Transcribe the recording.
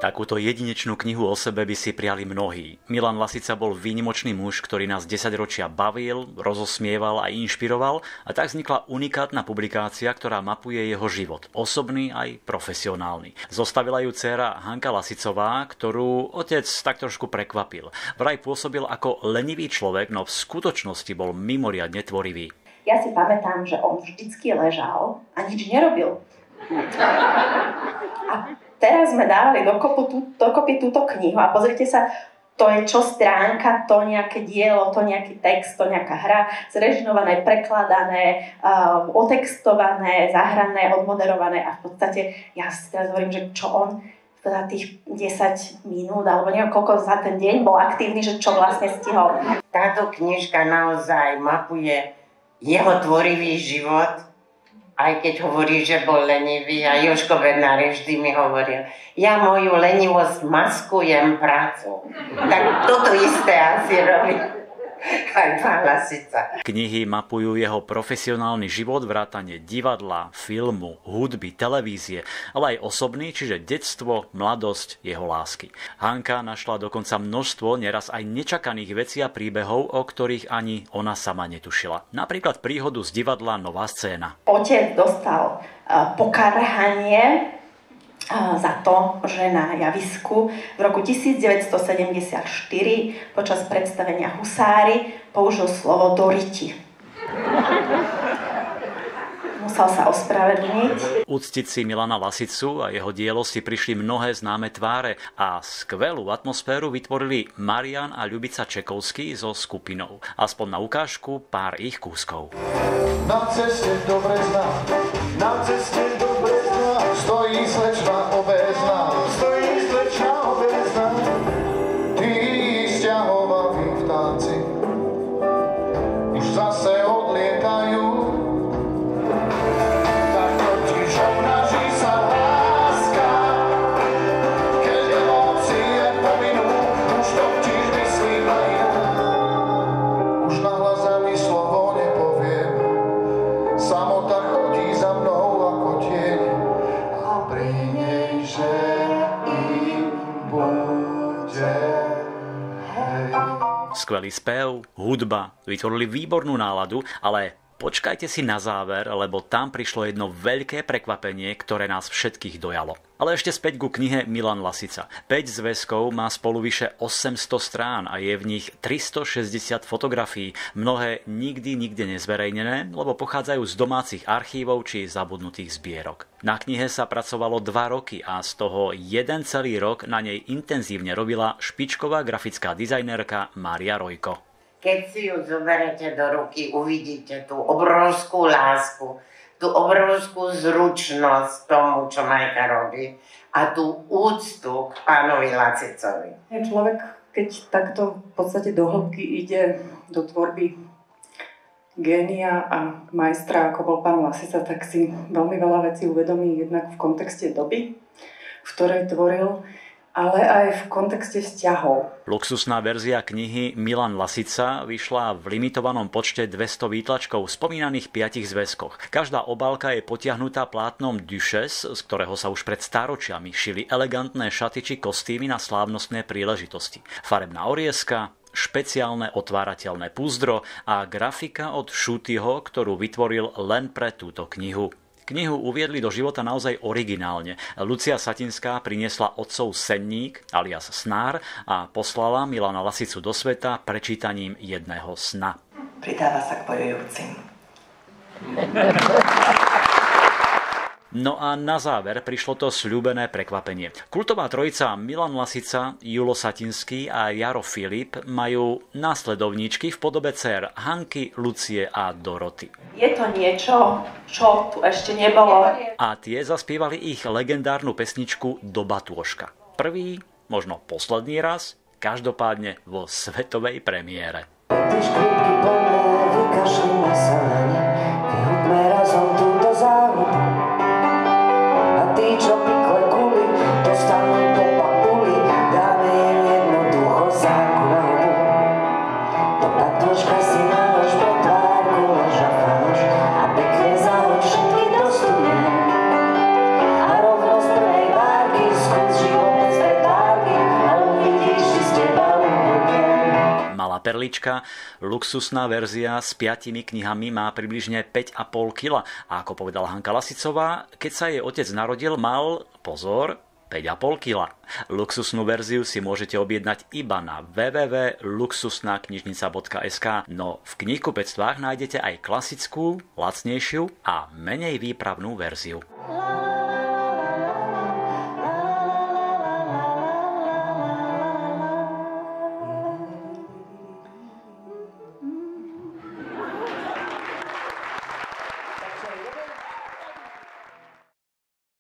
Takúto jedinečnú knihu o sebe by si priali mnohí. Milan Lasica bol výnimočný muž, ktorý nás 10 ročia bavil, rozosmieval a inšpiroval, a tak vznikla unikátna publikácia, ktorá mapuje jeho život, osobný aj profesionálny. Zostavila ju dcéra Hanka Lasicová, ktorú otec tak trošku prekvapil. Vraj pôsobil ako lenivý človek, no v skutočnosti bol mimoriadne tvorivý. Ja si pamätám, že on vždycky ležal a nič nerobil. A teraz sme dávali dokopy túto knihu a pozrite sa, to je čo stránka, to nejaké dielo, to nejaký text, to nejaká hra, zrežinované, prekladané, otextované, zahrané, odmoderované a v podstate ja si teraz hovorím, že čo on za tých 10 minút alebo neviem koľko za ten deň bol aktívny, že čo vlastne stihol. Táto knižka naozaj mapuje jeho tvorivý život, aj keď hovorí, že bol lenivý, a Jožko Bednári vždy mi hovoril, ja moju lenivosť maskujem prácu. Tak toto isté asi robí aj pán Lasica. Knihy mapujú jeho profesionálny život, vrátane divadla, filmu, hudby, televízie, ale aj osobný, čiže detstvo, mladosť, jeho lásky. Hanka našla dokonca množstvo neraz aj nečakaných vecí a príbehov, o ktorých ani ona sama netušila. Napríklad príhodu z divadla Nová scéna. Otec dostal pokarhanie za to, že na javisku v roku 1974 počas predstavenia Husári použil slovo doriti. Musel sa ospravedlniť. Uctiť si Milana Lasicu a jeho dielo si prišli mnohé známe tváre a skvelú atmosféru vytvorili Marian a Ľubica Čekovský so skupinou. Aspoň na ukážku pár ich kúskov. Na ceste do Brezna, na ceste do Brezna, stojí slečna obézna, tí sťahovaví vtáci už zase odlietajú. Tak totiž obnaží sa láska, keď emócie pominú, už totiž myslím aj ja. Už nahlas ani slovo nepoviem, samota chodí za mnou ako tieň a pri nej, že im bude hej. Skvelý spev, hudba vytvorili výbornú náladu, ale počkajte si na záver, lebo tam prišlo jedno veľké prekvapenie, ktoré nás všetkých dojalo. Ale ešte späť ku knihe Milan Lasica. 5 zväzkov má spolu vyše 800 strán a je v nich 360 fotografií, mnohé nikdy nikde nezverejnené, lebo pochádzajú z domácich archívov či zabudnutých zbierok. Na knihe sa pracovalo 2 roky a z toho jeden celý rok na nej intenzívne robila špičková grafická dizajnerka Mária Rojko. Keď si ju zoberete do ruky, uvidíte tú obrovskú lásku, tú obrovskú zručnosť tomu, čo Majka robí, a tú úctu k pánovi Lasicovi. Človek, keď takto v podstate do hĺbky ide do tvorby génia a majstra, ako bol pán Lasica, tak si veľmi veľa vecí uvedomí jednak v kontexte doby, v ktorej tvoril, ale aj v kontexte vzťahov. Luxusná verzia knihy Milan Lasica vyšla v limitovanom počte 200 výtlačkov v spomínaných 5 zväzkoch. Každá obálka je potiahnutá plátnom Duchesse, z ktorého sa už pred stáročiami šili elegantné šaty či kostýmy na slávnostné príležitosti. Farebná orieska, špeciálne otvárateľné púzdro a grafika od Šútyho, ktorú vytvoril len pre túto knihu. Knihu uviedli do života naozaj originálne. Lucia Satinská priniesla otcov senník, alias snár, a poslala Milana Lasicu do sveta prečítaním jedného sna. Pridáva sa k bojujúcim. No a na záver prišlo to sľúbené prekvapenie. Kultová trojica Milan Lasica, Julo Satinský a Jaro Filip majú následovníčky v podobe dcér Hanky, Lucie a Doroty. Je to niečo, čo tu ešte nebolo. A tie zaspievali ich legendárnu pesničku Do batôžka. Prvý, možno posledný raz, každopádne vo svetovej premiére. A rovno z prvej várky skús život perlička. Luxusná verzia s 5 knihami má približne 5,5 kg. A ako povedala Hanka Lasicová, keď sa jej otec narodil, mal, pozor, 5,5 kg. Luxusnú verziu si môžete objednať iba na www.luxusnaknižnica.sk. No v knihkupectvách nájdete aj klasickú, lacnejšiu a menej výpravnú verziu.